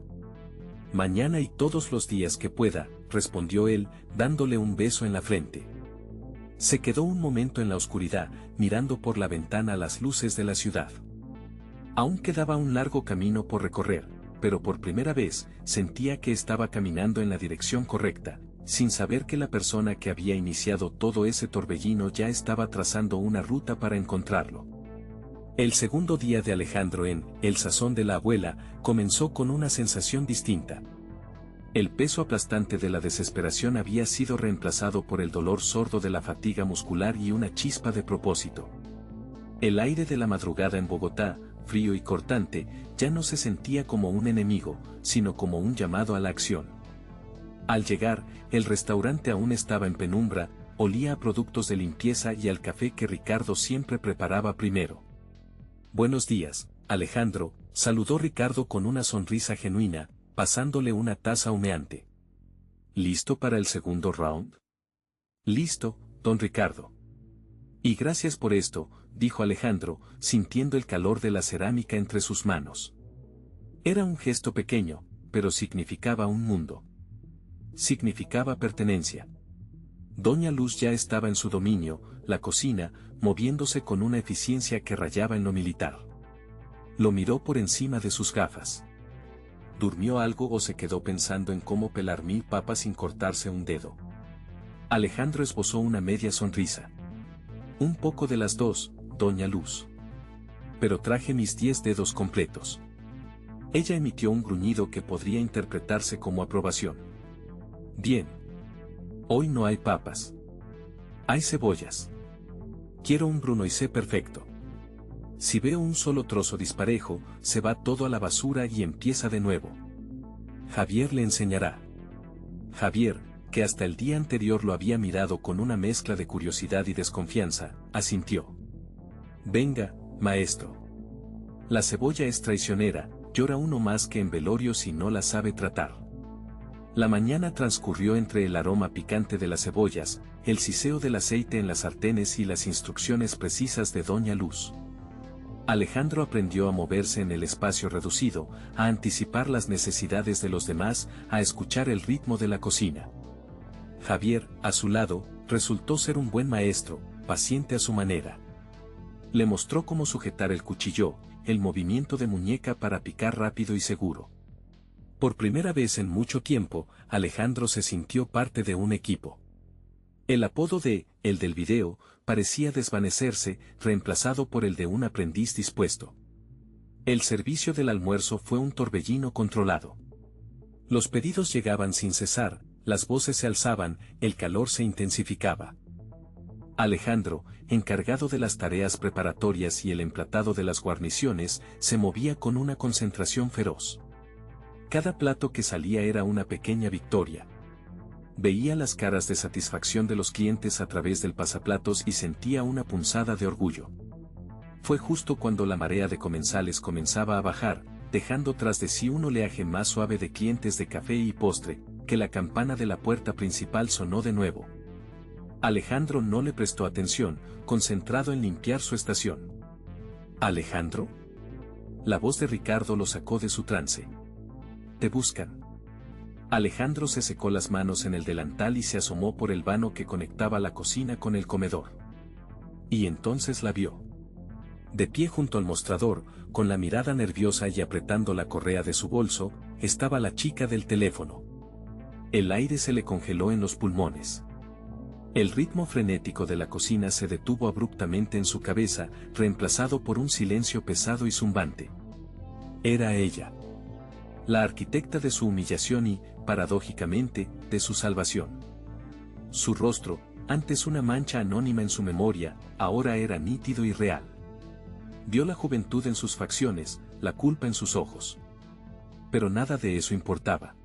Mañana y todos los días que pueda», respondió él, dándole un beso en la frente. Se quedó un momento en la oscuridad, mirando por la ventana las luces de la ciudad. Aún quedaba un largo camino por recorrer, pero por primera vez, sentía que estaba caminando en la dirección correcta, sin saber que la persona que había iniciado todo ese torbellino ya estaba trazando una ruta para encontrarlo. El segundo día de Alejandro en El Sazón de la Abuela comenzó con una sensación distinta. El peso aplastante de la desesperación había sido reemplazado por el dolor sordo de la fatiga muscular y una chispa de propósito. El aire de la madrugada en Bogotá, frío y cortante, ya no se sentía como un enemigo, sino como un llamado a la acción. Al llegar, el restaurante aún estaba en penumbra, olía a productos de limpieza y al café que Ricardo siempre preparaba primero. «Buenos días, Alejandro», saludó Ricardo con una sonrisa genuina, pasándole una taza humeante. «¿Listo para el segundo round?» «Listo, don Ricardo». «Y gracias por esto», dijo Alejandro, sintiendo el calor de la cerámica entre sus manos. Era un gesto pequeño, pero significaba un mundo. Significaba pertenencia. Doña Luz ya estaba en su dominio, la cocina, moviéndose con una eficiencia que rayaba en lo militar. Lo miró por encima de sus gafas. ¿Durmió algo o se quedó pensando en cómo pelar 1000 papas sin cortarse un dedo? Alejandro esbozó una media sonrisa. «Un poco de las dos, doña Luz. Pero traje mis 10 dedos completos». Ella emitió un gruñido que podría interpretarse como aprobación. «Bien. Hoy no hay papas. Hay cebollas. Quiero un brunoise perfecto. Si veo un solo trozo disparejo, se va todo a la basura y empieza de nuevo. Javier le enseñará». Javier, que hasta el día anterior lo había mirado con una mezcla de curiosidad y desconfianza, asintió. «Venga, maestro. La cebolla es traicionera, llora uno más que en velorio si no la sabe tratar». La mañana transcurrió entre el aroma picante de las cebollas, el siseo del aceite en las sartenes y las instrucciones precisas de doña Luz. Alejandro aprendió a moverse en el espacio reducido, a anticipar las necesidades de los demás, a escuchar el ritmo de la cocina. Javier, a su lado, resultó ser un buen maestro, paciente a su manera. Le mostró cómo sujetar el cuchillo, el movimiento de muñeca para picar rápido y seguro. Por primera vez en mucho tiempo, Alejandro se sintió parte de un equipo. El apodo de «el del video» parecía desvanecerse, reemplazado por el de un aprendiz dispuesto. El servicio del almuerzo fue un torbellino controlado. Los pedidos llegaban sin cesar, las voces se alzaban, el calor se intensificaba. Alejandro, encargado de las tareas preparatorias y el emplatado de las guarniciones, se movía con una concentración feroz. Cada plato que salía era una pequeña victoria. Veía las caras de satisfacción de los clientes a través del pasaplatos y sentía una punzada de orgullo. Fue justo cuando la marea de comensales comenzaba a bajar, dejando tras de sí un oleaje más suave de clientes de café y postre, que la campana de la puerta principal sonó de nuevo. Alejandro no le prestó atención, concentrado en limpiar su estación. ¿Alejandro? La voz de Ricardo lo sacó de su trance. Te buscan. Alejandro se secó las manos en el delantal y se asomó por el vano que conectaba la cocina con el comedor. Y entonces la vio. De pie junto al mostrador, con la mirada nerviosa y apretando la correa de su bolso, estaba la chica del teléfono. El aire se le congeló en los pulmones. El ritmo frenético de la cocina se detuvo abruptamente en su cabeza, reemplazado por un silencio pesado y zumbante. Era ella. La arquitecta de su humillación y, paradójicamente, de su salvación. Su rostro, antes una mancha anónima en su memoria, ahora era nítido y real. Vio la juventud en sus facciones, la culpa en sus ojos. Pero nada de eso importaba.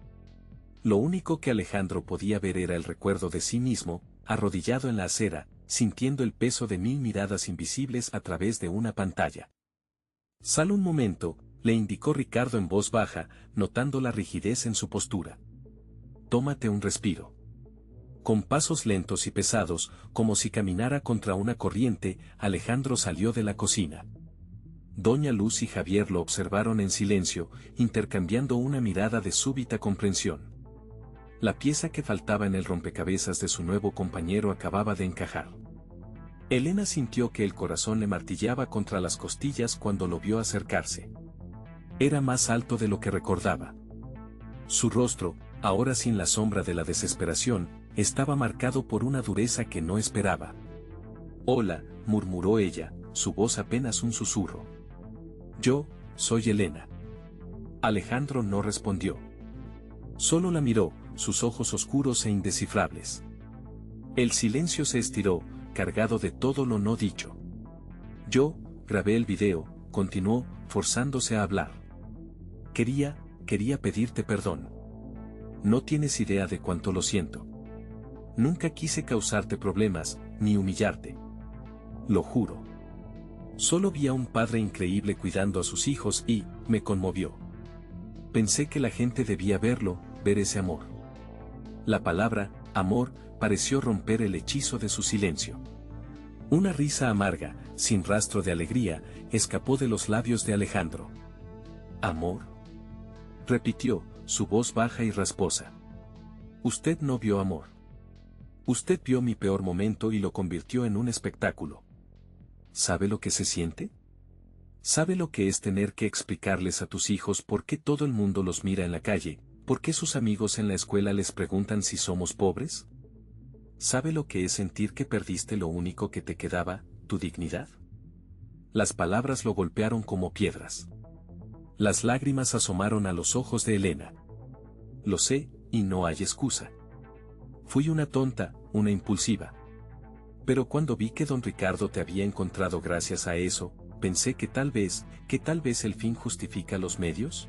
Lo único que Alejandro podía ver era el recuerdo de sí mismo, arrodillado en la acera, sintiendo el peso de 1000 miradas invisibles a través de una pantalla. «Sal un momento», le indicó Ricardo en voz baja, notando la rigidez en su postura. «Tómate un respiro». Con pasos lentos y pesados, como si caminara contra una corriente, Alejandro salió de la cocina. Doña Luz y Javier lo observaron en silencio, intercambiando una mirada de súbita comprensión. La pieza que faltaba en el rompecabezas de su nuevo compañero acababa de encajar. Elena sintió que el corazón le martillaba contra las costillas cuando lo vio acercarse. Era más alto de lo que recordaba. Su rostro, ahora sin la sombra de la desesperación, estaba marcado por una dureza que no esperaba. «Hola», murmuró ella, su voz apenas un susurro. «Yo, soy Elena». Alejandro no respondió. Solo la miró, sus ojos oscuros e indescifrables. El silencio se estiró, cargado de todo lo no dicho. «Yo, grabé el video», continuó, forzándose a hablar. Quería pedirte perdón. No tienes idea de cuánto lo siento. Nunca quise causarte problemas, ni humillarte. Lo juro. Solo vi a un padre increíble cuidando a sus hijos y, me conmovió. Pensé que la gente debía verlo, ver ese amor». La palabra, amor, pareció romper el hechizo de su silencio. Una risa amarga, sin rastro de alegría, escapó de los labios de Alejandro. «¿Amor?», repitió, su voz baja y rasposa. «Usted no vio amor. Usted vio mi peor momento y lo convirtió en un espectáculo. ¿Sabe lo que se siente? ¿Sabe lo que es tener que explicarles a tus hijos por qué todo el mundo los mira en la calle, por qué sus amigos en la escuela les preguntan si somos pobres? ¿Sabe lo que es sentir que perdiste lo único que te quedaba, tu dignidad?». Las palabras lo golpearon como piedras. Las lágrimas asomaron a los ojos de Elena. «Lo sé, y no hay excusa. Fui una tonta, una impulsiva. Pero cuando vi que don Ricardo te había encontrado gracias a eso, pensé que tal vez el fin justifica los medios».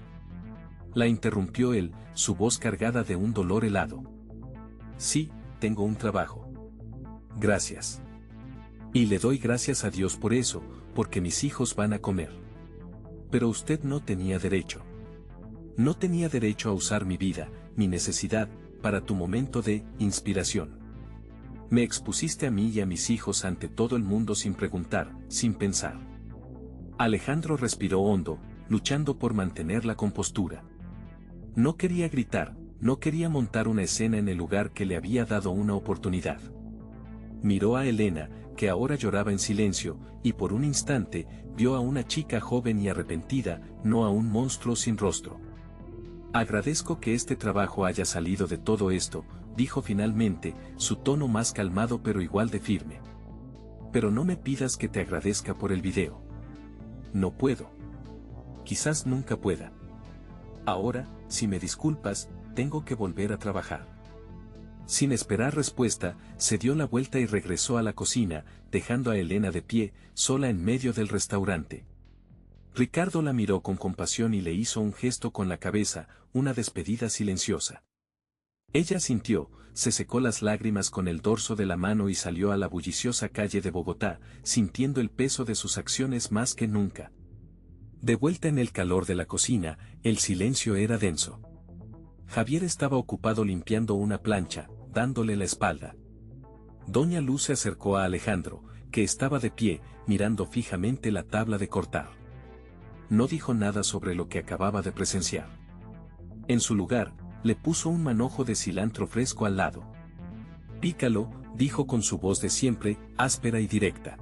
La interrumpió él, su voz cargada de un dolor helado. «Sí, tengo un trabajo. Gracias. Y le doy gracias a Dios por eso, porque mis hijos van a comer. Pero usted no tenía derecho. No tenía derecho a usar mi vida, mi necesidad, para tu momento de inspiración. Me expusiste a mí y a mis hijos ante todo el mundo sin preguntar, sin pensar». Alejandro respiró hondo, luchando por mantener la compostura. No quería gritar, no quería montar una escena en el lugar que le había dado una oportunidad. Miró a Elena, que ahora lloraba en silencio, y por un instante, vio a una chica joven y arrepentida, no a un monstruo sin rostro. «Agradezco que este trabajo haya salido de todo esto», dijo finalmente, su tono más calmado pero igual de firme. «Pero no me pidas que te agradezca por el video. No puedo. Quizás nunca pueda. Ahora, si me disculpas, tengo que volver a trabajar». Sin esperar respuesta, se dio la vuelta y regresó a la cocina, dejando a Elena de pie, sola en medio del restaurante. Ricardo la miró con compasión y le hizo un gesto con la cabeza, una despedida silenciosa. Ella sintió, se secó las lágrimas con el dorso de la mano y salió a la bulliciosa calle de Bogotá, sintiendo el peso de sus acciones más que nunca. De vuelta en el calor de la cocina, el silencio era denso. Javier estaba ocupado limpiando una plancha, dándole la espalda. Doña Luz se acercó a Alejandro, que estaba de pie, mirando fijamente la tabla de cortar. No dijo nada sobre lo que acababa de presenciar. En su lugar, le puso un manojo de cilantro fresco al lado. Pícalo, dijo con su voz de siempre, áspera y directa.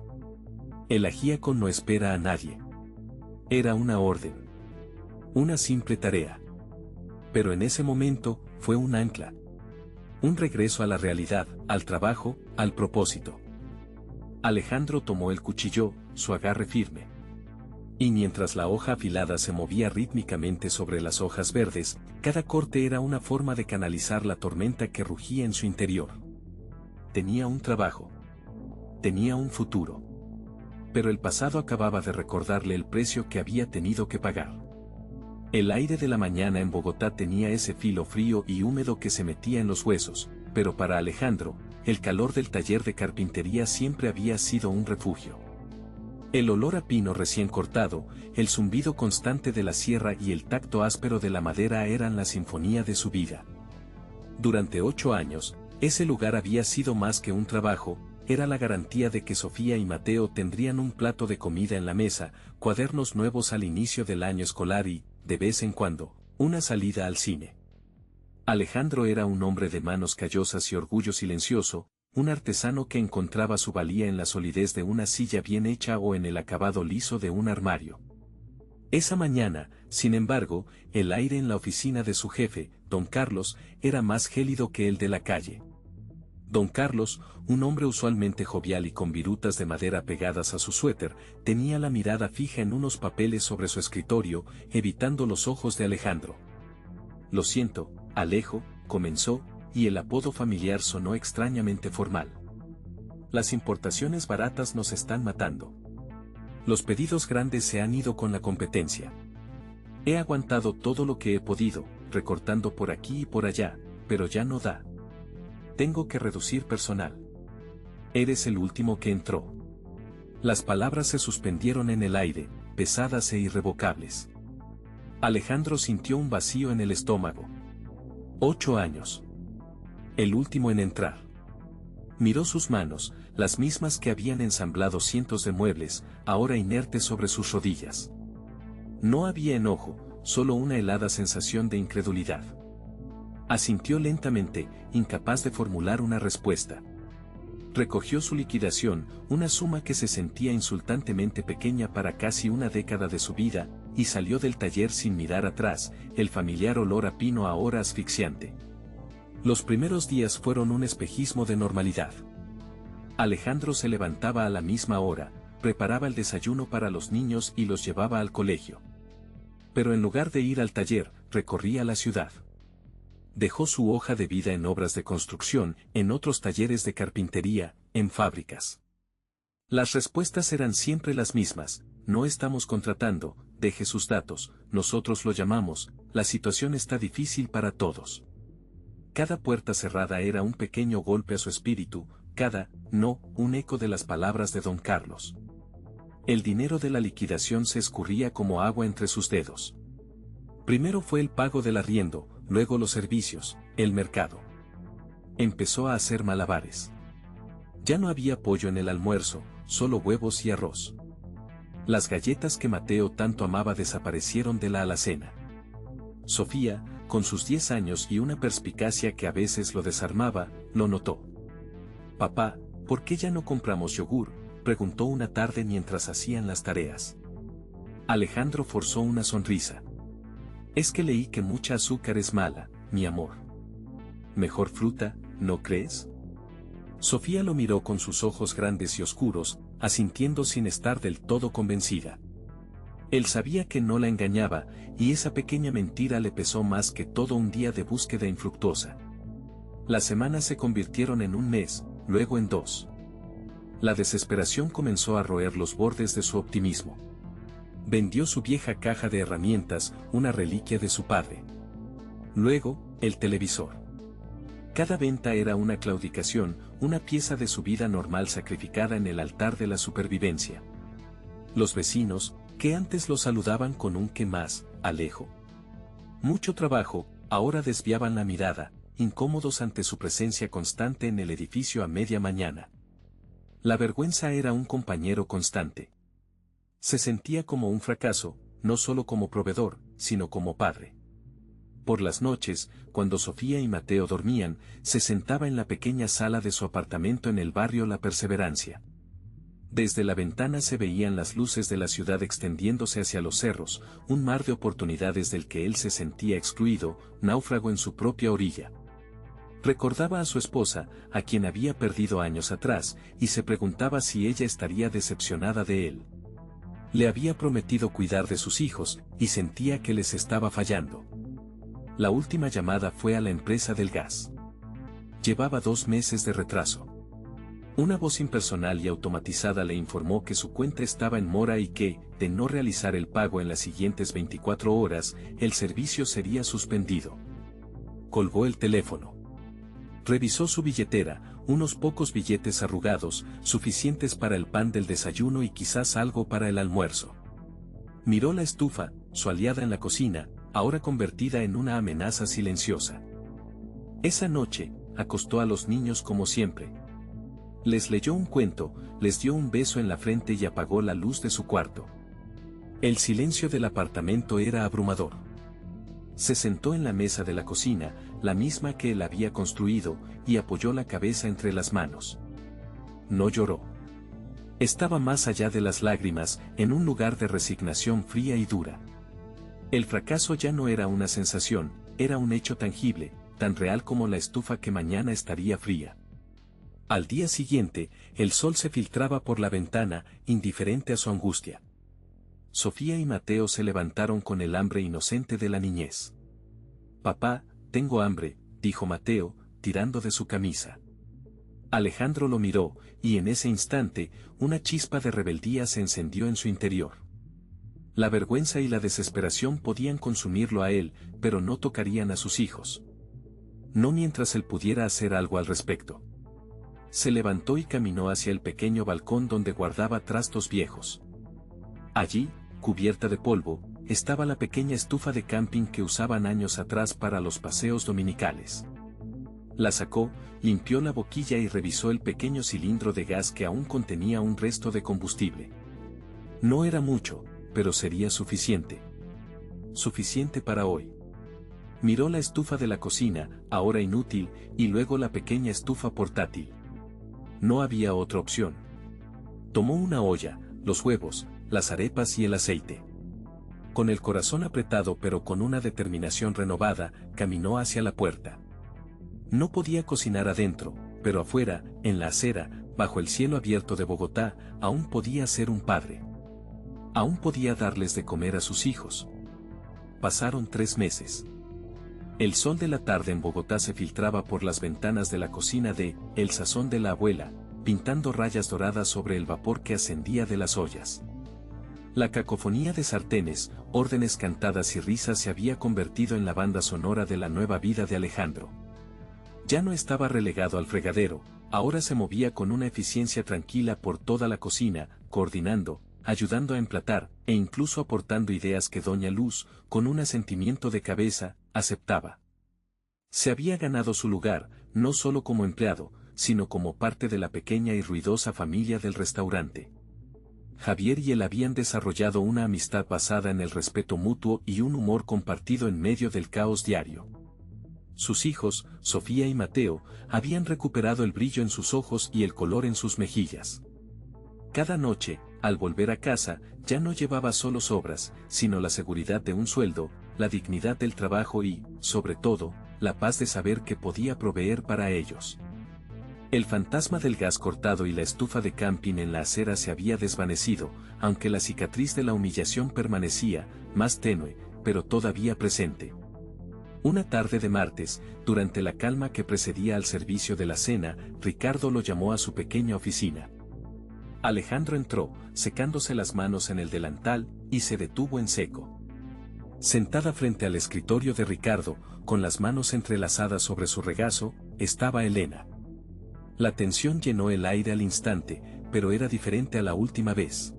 El ajíaco no espera a nadie. Era una orden. Una simple tarea. Pero en ese momento, fue un ancla. Un regreso a la realidad, al trabajo, al propósito. Alejandro tomó el cuchillo, su agarre firme. Y mientras la hoja afilada se movía rítmicamente sobre las hojas verdes, cada corte era una forma de canalizar la tormenta que rugía en su interior. Tenía un trabajo. Tenía un futuro. Pero el pasado acababa de recordarle el precio que había tenido que pagar. El aire de la mañana en Bogotá tenía ese filo frío y húmedo que se metía en los huesos, pero para Alejandro, el calor del taller de carpintería siempre había sido un refugio. El olor a pino recién cortado, el zumbido constante de la sierra y el tacto áspero de la madera eran la sinfonía de su vida. Durante 8 años, ese lugar había sido más que un trabajo, era la garantía de que Sofía y Mateo tendrían un plato de comida en la mesa, cuadernos nuevos al inicio del año escolar y, de vez en cuando, una salida al cine. Alejandro era un hombre de manos callosas y orgullo silencioso, un artesano que encontraba su valía en la solidez de una silla bien hecha o en el acabado liso de un armario. Esa mañana, sin embargo, el aire en la oficina de su jefe, don Carlos, era más gélido que el de la calle. Don Carlos, un hombre usualmente jovial y con virutas de madera pegadas a su suéter, tenía la mirada fija en unos papeles sobre su escritorio, evitando los ojos de Alejandro. Lo siento, Alejo, comenzó, y el apodo familiar sonó extrañamente formal. Las importaciones baratas nos están matando. Los pedidos grandes se han ido con la competencia. He aguantado todo lo que he podido, recortando por aquí y por allá, pero ya no da. Tengo que reducir personal. Eres el último que entró. Las palabras se suspendieron en el aire, pesadas e irrevocables. Alejandro sintió un vacío en el estómago. 8 años. El último en entrar. Miró sus manos, las mismas que habían ensamblado cientos de muebles, ahora inertes sobre sus rodillas. No había enojo, solo una helada sensación de incredulidad. Asintió lentamente, incapaz de formular una respuesta. Recogió su liquidación, una suma que se sentía insultantemente pequeña para casi una década de su vida, y salió del taller sin mirar atrás, el familiar olor a pino ahora asfixiante. Los primeros días fueron un espejismo de normalidad. Alejandro se levantaba a la misma hora, preparaba el desayuno para los niños y los llevaba al colegio. Pero en lugar de ir al taller, recorría la ciudad. Dejó su hoja de vida en obras de construcción, en otros talleres de carpintería, en fábricas. Las respuestas eran siempre las mismas: no estamos contratando, deje sus datos, nosotros lo llamamos, la situación está difícil para todos. Cada puerta cerrada era un pequeño golpe a su espíritu, cada no, un eco de las palabras de don Carlos. El dinero de la liquidación se escurría como agua entre sus dedos. Primero fue el pago del arriendo, luego los servicios, el mercado. Empezó a hacer malabares. Ya no había pollo en el almuerzo, solo huevos y arroz. Las galletas que Mateo tanto amaba desaparecieron de la alacena. Sofía, con sus 10 años y una perspicacia que a veces lo desarmaba, lo notó. «Papá, ¿por qué ya no compramos yogur?», preguntó una tarde mientras hacían las tareas. Alejandro forzó una sonrisa. «Es que leí que mucha azúcar es mala, mi amor. Mejor fruta, ¿no crees?». Sofía lo miró con sus ojos grandes y oscuros, asintiendo sin estar del todo convencida. Él sabía que no la engañaba, y esa pequeña mentira le pesó más que todo un día de búsqueda infructuosa. Las semanas se convirtieron en un mes, luego en 2. La desesperación comenzó a roer los bordes de su optimismo. Vendió su vieja caja de herramientas, una reliquia de su padre. Luego, el televisor. Cada venta era una claudicación, una pieza de su vida normal sacrificada en el altar de la supervivencia. Los vecinos, que antes lo saludaban con un «¿qué más, Alejo?». Mucho trabajo, ahora desviaban la mirada, incómodos ante su presencia constante en el edificio a media mañana. La vergüenza era un compañero constante. Se sentía como un fracaso, no solo como proveedor, sino como padre. Por las noches, cuando Sofía y Mateo dormían, se sentaba en la pequeña sala de su apartamento en el barrio La Perseverancia. Desde la ventana se veían las luces de la ciudad extendiéndose hacia los cerros, un mar de oportunidades del que él se sentía excluido, náufrago en su propia orilla. Recordaba a su esposa, a quien había perdido años atrás, y se preguntaba si ella estaría decepcionada de él. Le había prometido cuidar de sus hijos, y sentía que les estaba fallando. La última llamada fue a la empresa del gas. Llevaba 2 meses de retraso. Una voz impersonal y automatizada le informó que su cuenta estaba en mora y que, de no realizar el pago en las siguientes 24 horas, el servicio sería suspendido. Colgó el teléfono. Revisó su billetera, unos pocos billetes arrugados, suficientes para el pan del desayuno y quizás algo para el almuerzo. Miró la estufa, su aliada en la cocina, ahora convertida en una amenaza silenciosa. Esa noche, acostó a los niños como siempre. Les leyó un cuento, les dio un beso en la frente y apagó la luz de su cuarto. El silencio del apartamento era abrumador. Se sentó en la mesa de la cocina, la misma que él había construido, y apoyó la cabeza entre las manos. No lloró. Estaba más allá de las lágrimas, en un lugar de resignación fría y dura. El fracaso ya no era una sensación, era un hecho tangible, tan real como la estufa que mañana estaría fría. Al día siguiente, el sol se filtraba por la ventana, indiferente a su angustia. Sofía y Mateo se levantaron con el hambre inocente de la niñez. «Papá, tengo hambre», dijo Mateo, tirando de su camisa. Alejandro lo miró, y en ese instante, una chispa de rebeldía se encendió en su interior. La vergüenza y la desesperación podían consumirlo a él, pero no tocarían a sus hijos. No mientras él pudiera hacer algo al respecto. Se levantó y caminó hacia el pequeño balcón donde guardaba trastos viejos. Allí, cubierta de polvo, estaba la pequeña estufa de camping que usaban años atrás para los paseos dominicales. La sacó, limpió la boquilla y revisó el pequeño cilindro de gas que aún contenía un resto de combustible. No era mucho, pero sería suficiente. Suficiente para hoy. Miró la estufa de la cocina, ahora inútil, y luego la pequeña estufa portátil. No había otra opción. Tomó una olla, los huevos, las arepas y el aceite. Con el corazón apretado pero con una determinación renovada, caminó hacia la puerta. No podía cocinar adentro, pero afuera, en la acera, bajo el cielo abierto de Bogotá, aún podía ser un padre. Aún podía darles de comer a sus hijos. Pasaron 3 meses. El sol de la tarde en Bogotá se filtraba por las ventanas de la cocina de El Sazón de la Abuela, pintando rayas doradas sobre el vapor que ascendía de las ollas. La cacofonía de sartenes, órdenes cantadas y risas se había convertido en la banda sonora de la nueva vida de Alejandro. Ya no estaba relegado al fregadero, ahora se movía con una eficiencia tranquila por toda la cocina, coordinando, ayudando a emplatar, e incluso aportando ideas que Doña Luz, con un asentimiento de cabeza, aceptaba. Se había ganado su lugar, no solo como empleado, sino como parte de la pequeña y ruidosa familia del restaurante. Javier y él habían desarrollado una amistad basada en el respeto mutuo y un humor compartido en medio del caos diario. Sus hijos, Sofía y Mateo, habían recuperado el brillo en sus ojos y el color en sus mejillas. Cada noche, al volver a casa, ya no llevaba solo sobras, sino la seguridad de un sueldo, la dignidad del trabajo y, sobre todo, la paz de saber que podía proveer para ellos. El fantasma del gas cortado y la estufa de camping en la acera se había desvanecido, aunque la cicatriz de la humillación permanecía, más tenue, pero todavía presente. Una tarde de martes, durante la calma que precedía al servicio de la cena, Ricardo lo llamó a su pequeña oficina. Alejandro entró, secándose las manos en el delantal, y se detuvo en seco. Sentada frente al escritorio de Ricardo, con las manos entrelazadas sobre su regazo, estaba Elena. La tensión llenó el aire al instante, pero era diferente a la última vez.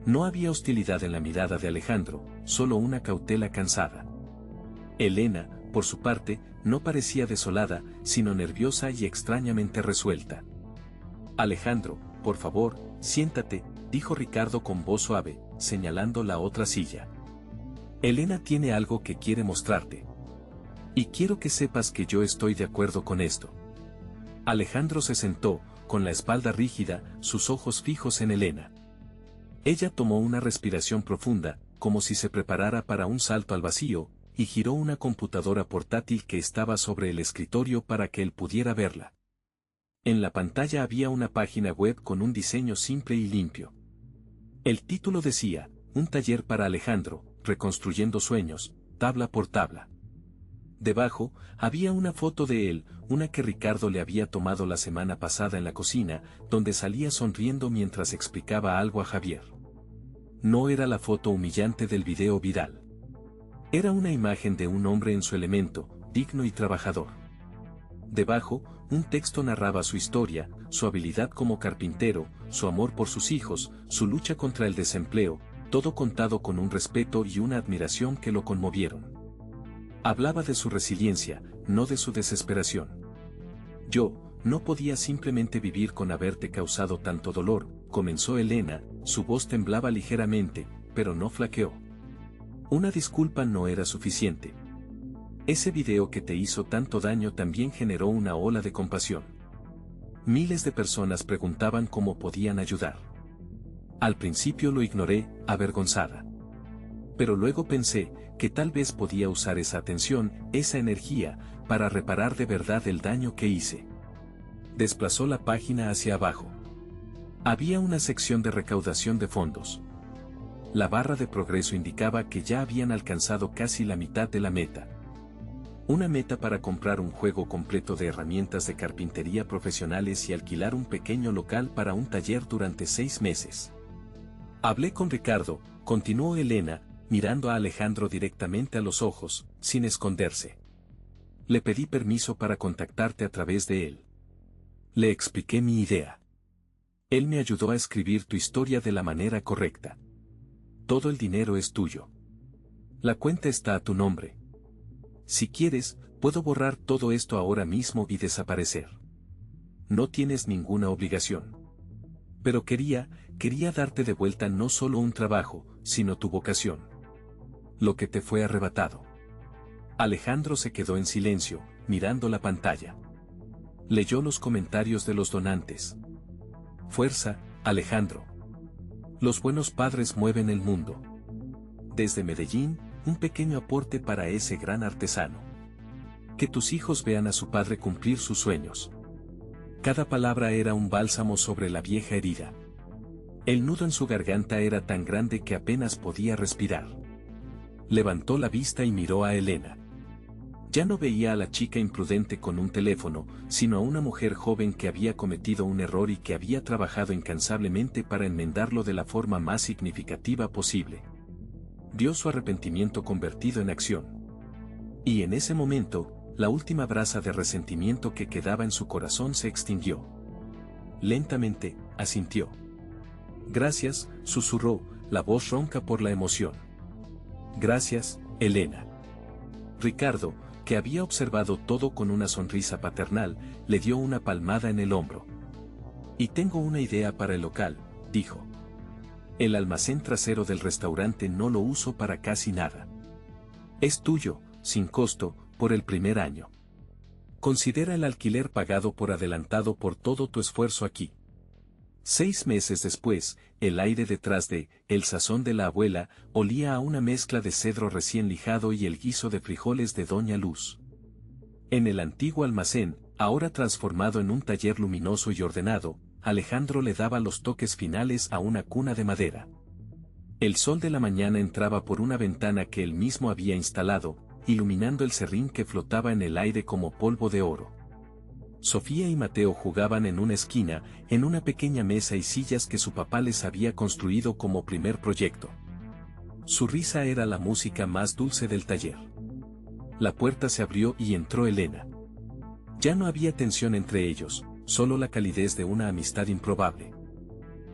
No había hostilidad en la mirada de Alejandro, solo una cautela cansada. Elena, por su parte, no parecía desolada, sino nerviosa y extrañamente resuelta. Alejandro, por favor, siéntate, dijo Ricardo con voz suave, señalando la otra silla. Elena tiene algo que quiere mostrarte. Y quiero que sepas que yo estoy de acuerdo con esto. Alejandro se sentó, con la espalda rígida, sus ojos fijos en Elena. Ella tomó una respiración profunda, como si se preparara para un salto al vacío, y giró una computadora portátil que estaba sobre el escritorio para que él pudiera verla. En la pantalla había una página web con un diseño simple y limpio. El título decía, un taller para Alejandro, reconstruyendo sueños, tabla por tabla. Debajo, había una foto de él, una que Ricardo le había tomado la semana pasada en la cocina, donde salía sonriendo mientras explicaba algo a Javier. No era la foto humillante del video viral. Era una imagen de un hombre en su elemento, digno y trabajador. Debajo, un texto narraba su historia, su habilidad como carpintero, su amor por sus hijos, su lucha contra el desempleo, todo contado con un respeto y una admiración que lo conmovieron. Hablaba de su resiliencia, no de su desesperación. Yo, no podía simplemente vivir con haberte causado tanto dolor, comenzó Elena, su voz temblaba ligeramente, pero no flaqueó. Una disculpa no era suficiente. Ese video que te hizo tanto daño también generó una ola de compasión. Miles de personas preguntaban cómo podían ayudar. Al principio lo ignoré, avergonzada. Pero luego pensé que tal vez podía usar esa atención, esa energía, para reparar de verdad el daño que hice. Desplazó la página hacia abajo. Había una sección de recaudación de fondos. La barra de progreso indicaba que ya habían alcanzado casi la mitad de la meta. Una meta para comprar un juego completo de herramientas de carpintería profesionales y alquilar un pequeño local para un taller durante 6 meses. Hablé con Ricardo, continuó Elena, mirando a Alejandro directamente a los ojos, sin esconderse. Le pedí permiso para contactarte a través de él. Le expliqué mi idea. Él me ayudó a escribir tu historia de la manera correcta. Todo el dinero es tuyo. La cuenta está a tu nombre. Si quieres, puedo borrar todo esto ahora mismo y desaparecer. No tienes ninguna obligación. Pero quería darte de vuelta no solo un trabajo, sino tu vocación. Lo que te fue arrebatado. Alejandro se quedó en silencio, mirando la pantalla. Leyó los comentarios de los donantes. Fuerza, Alejandro. Los buenos padres mueven el mundo. Desde Medellín, un pequeño aporte para ese gran artesano. Que tus hijos vean a su padre cumplir sus sueños. Cada palabra era un bálsamo sobre la vieja herida. El nudo en su garganta era tan grande que apenas podía respirar. Levantó la vista y miró a Elena. Ya no veía a la chica imprudente con un teléfono, sino a una mujer joven que había cometido un error y que había trabajado incansablemente para enmendarlo de la forma más significativa posible. Vio su arrepentimiento convertido en acción. Y en ese momento, la última brasa de resentimiento que quedaba en su corazón se extinguió. Lentamente, asintió. Gracias, susurró, la voz ronca por la emoción. Gracias, Elena. Ricardo, que había observado todo con una sonrisa paternal, le dio una palmada en el hombro. Y tengo una idea para el local, dijo. El almacén trasero del restaurante no lo uso para casi nada. Es tuyo, sin costo, por el primer año. Considera el alquiler pagado por adelantado por todo tu esfuerzo aquí. 6 meses después, el aire detrás de El Sazón de la Abuela olía a una mezcla de cedro recién lijado y el guiso de frijoles de Doña Luz. En el antiguo almacén, ahora transformado en un taller luminoso y ordenado, Alejandro le daba los toques finales a una cuna de madera. El sol de la mañana entraba por una ventana que él mismo había instalado, iluminando el serrín que flotaba en el aire como polvo de oro. Sofía y Mateo jugaban en una esquina, en una pequeña mesa y sillas que su papá les había construido como primer proyecto. Su risa era la música más dulce del taller. La puerta se abrió y entró Elena. Ya no había tensión entre ellos, solo la calidez de una amistad improbable.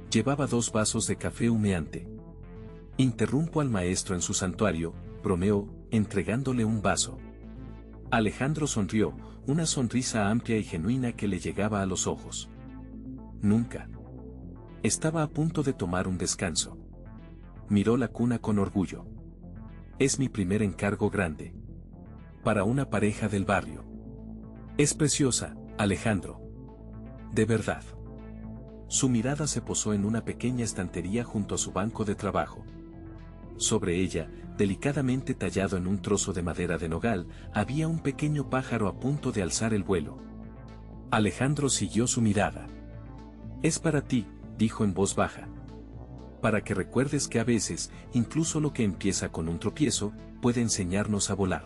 Llevaba 2 vasos de café humeante. Interrumpo al maestro en su santuario, bromeó, entregándole un vaso. Alejandro sonrió, una sonrisa amplia y genuina que le llegaba a los ojos. Nunca. Estaba a punto de tomar un descanso. Miró la cuna con orgullo. Es mi primer encargo grande. Para una pareja del barrio. Es preciosa, Alejandro. De verdad. Su mirada se posó en una pequeña estantería junto a su banco de trabajo. Sobre ella, delicadamente tallado en un trozo de madera de nogal, había un pequeño pájaro a punto de alzar el vuelo. Alejandro siguió su mirada. Es para ti, dijo en voz baja. Para que recuerdes que a veces, incluso lo que empieza con un tropiezo, puede enseñarnos a volar.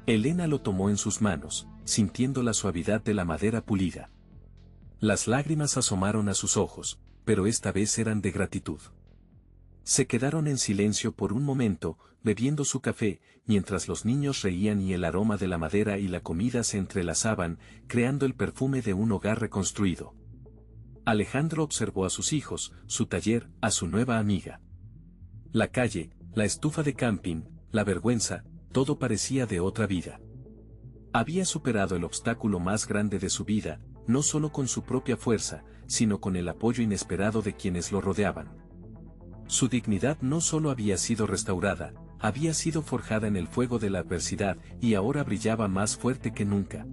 Elena lo tomó en sus manos, sintiendo la suavidad de la madera pulida. Las lágrimas asomaron a sus ojos, pero esta vez eran de gratitud. Se quedaron en silencio por un momento, bebiendo su café, mientras los niños reían y el aroma de la madera y la comida se entrelazaban, creando el perfume de un hogar reconstruido. Alejandro observó a sus hijos, su taller, a su nueva amiga. La calle, la estufa de camping, la vergüenza, todo parecía de otra vida. Había superado el obstáculo más grande de su vida, no solo con su propia fuerza, sino con el apoyo inesperado de quienes lo rodeaban. Su dignidad no solo había sido restaurada, había sido forjada en el fuego de la adversidad y ahora brillaba más fuerte que nunca.